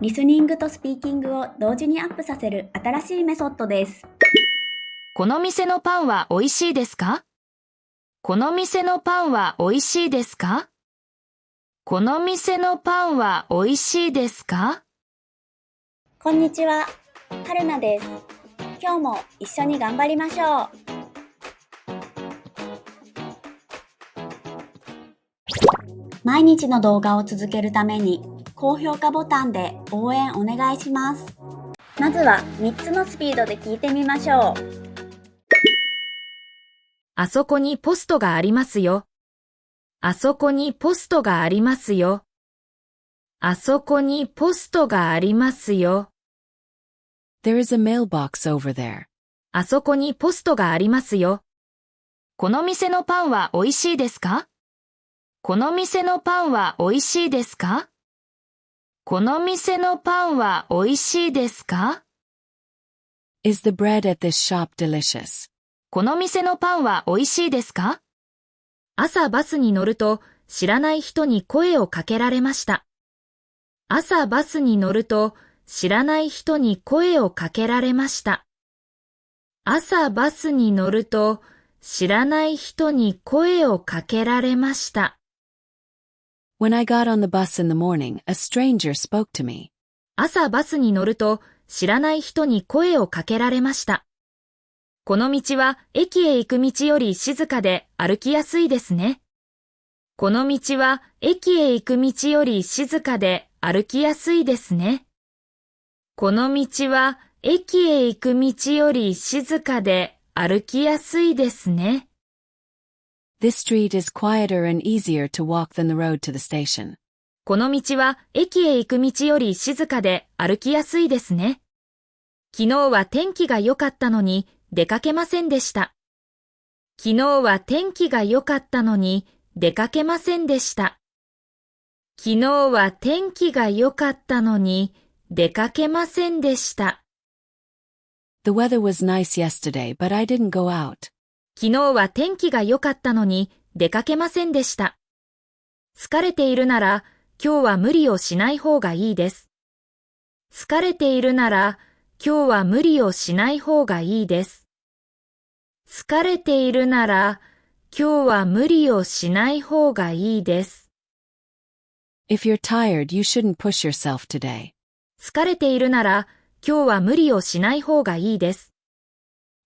リスニングとスピーキングを同時にアップさせる新しいメソッドです。この店のパンは美味しいですか？この店のパンは美味しいですか？この店のパンは美味しいですか？こんにちは、はるなです。今日も一緒に頑張りましょう。毎日の動画を続けるために高評価ボタンで応援お願いします。まずは3つのスピードで聞いてみましょう。あそこにポストがありますよ。あそこにポストがありますよ。あそこにポストがありますよ。There is a mailbox over there. あそこにポストがありますよ。この店のパンは美味しいですか？この店のパンは美味しいですか？この店のパンは美味しいですか？ Is the bread at this shop delicious? この店のパンは美味しいですか？朝バスに乗ると知らない人に声をかけられました。朝バスに乗ると知らない人に声をかけられました。朝バスに乗ると知らない人に声をかけられました。When I got on the bus in the morning, a stranger spoke to me. 朝バスに乗ると知らない人に声をかけられました。この道は駅へ行く道より静かで歩きやすいですね。この道は駅へ行く道より静かで歩きやすいですね。この道は駅へ行く道より静かで歩きやすいですね。This street is quieter and easier to walk than the road to the station. この道は駅へ行く道より静かで歩きやすいですね。昨日は天気が良かったのに出かけませんでした。昨日は天気が良かったのに出かけませんでした。昨日は天気が良かったのに出かけませんでした。The weather was nice yesterday, but I didn't go out. 昨日は天気が良かったのに出かけませんでした。疲れているなら今日は無理をしない方がいいです。疲れているなら今日は無理をしない方がいいです。疲れているなら今日は無理をしない方がいいです。If you're tired, you shouldn't push yourself today. 疲れているなら今日は無理をしない方がいいです。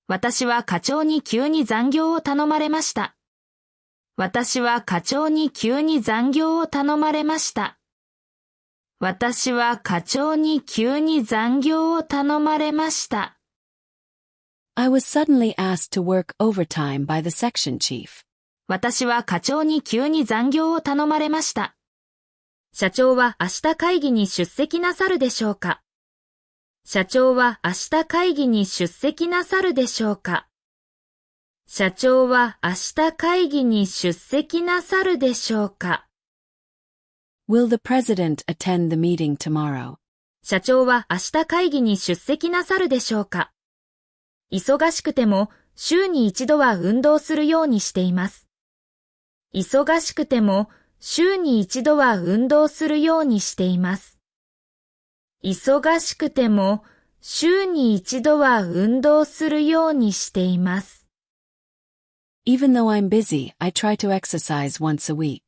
私は課長に急に残業を頼まれました。私は課長に急に残業を頼まれました。私は課長に急に残業を頼まれました。I was suddenly asked to work overtime by the section chief. 私は課長に急に残業を頼まれました。社長は明日会議に出席なさるでしょうか？社長は明日会議に出席なさるでしょうか？社長は明日会議に出席なさるでしょうか？ Will the president attend the meeting tomorrow? 社長は明日会議に出席なさるでしょうか？忙しくても週に一度は運動するようにしています。忙しくても週に一度は運動するようにしています。忙しくても週に一度は運動するようにしています。Even though I'm busy, I try to exercise once a week.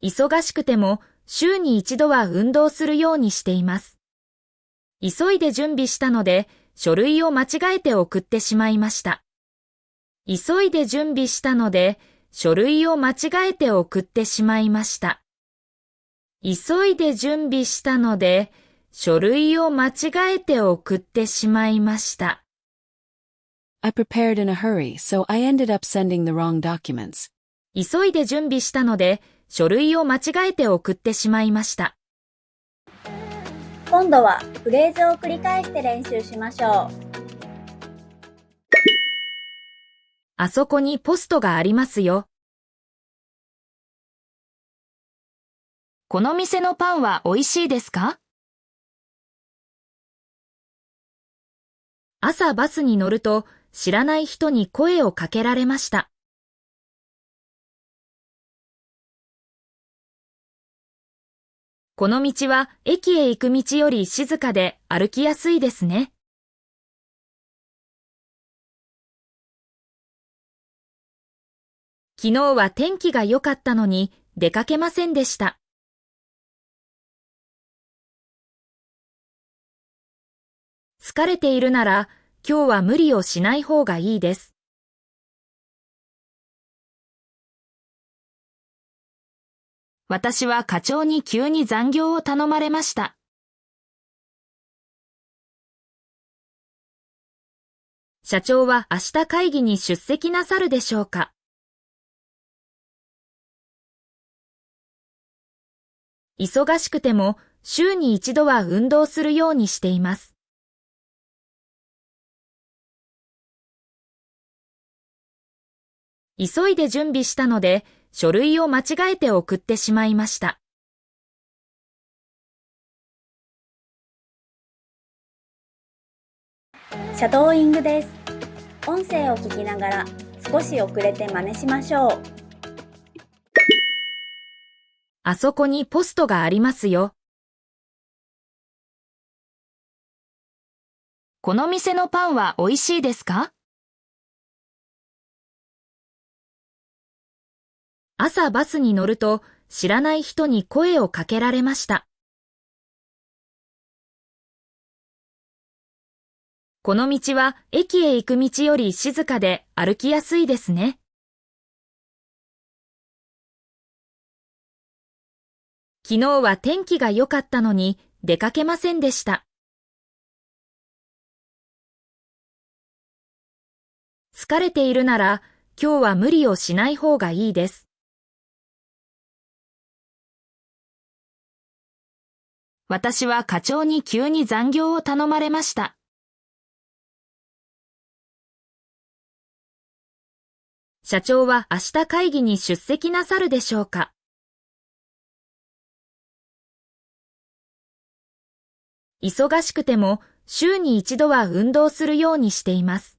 忙しくても週に一度は運動するようにしています。急いで準備したので書類を間違えて送ってしまいました。急いで準備したので書類を間違えて送ってしまいました。急いで準備したので書類を間違えて送ってしまいました。I prepared in a hurry, so I ended up sending the wrong documents. 急いで準備したので書類を間違えて送ってしまいました。今度はフレーズを繰り返して練習しましょう。あそこにポストがありますよ。この店のパンは美味しいですか？朝バスに乗ると知らない人に声をかけられました。この道は駅へ行く道より静かで歩きやすいですね。昨日は天気が良かったのに出かけませんでした。疲れているなら今日は無理をしない方がいいです。私は課長に急に残業を頼まれました。社長は明日会議に出席なさるでしょうか。忙しくても週に一度は運動するようにしています。急いで準備したので書類を間違えて送ってしまいました。シャドーイングです。音声を聞きながら少し遅れて真似しましょう。あそこにポストがありますよ。この店のパンは美味しいですか？朝バスに乗ると知らない人に声をかけられました。この道は駅へ行く道より静かで歩きやすいですね。昨日は天気が良かったのに出かけませんでした。疲れているなら今日は無理をしない方がいいです。私は課長に急に残業を頼まれました。社長は明日会議に出席なさるでしょうか。忙しくても週に一度は運動するようにしています。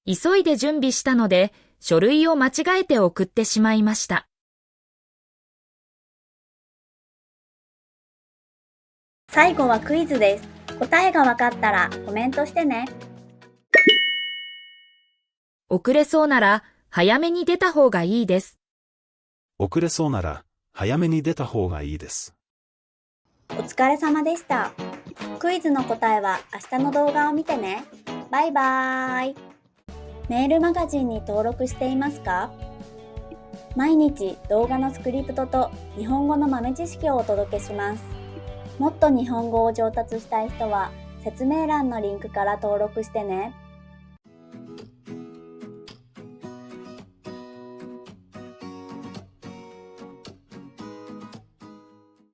急いで準備したので書類を間違えて送ってしまいました。最後はクイズです。答えがわかったらコメントしてね。遅れそうなら早めに出た方がいいです。遅れそうなら早めに出た方がいいです。お疲れ様でした。クイズの答えは明日の動画を見てね。バイバーイ。メールマガジンに登録していますか？毎日動画のスクリプトと日本語の豆知識をお届けします。もっと日本語を上達したい人は説明欄のリンクから登録してね。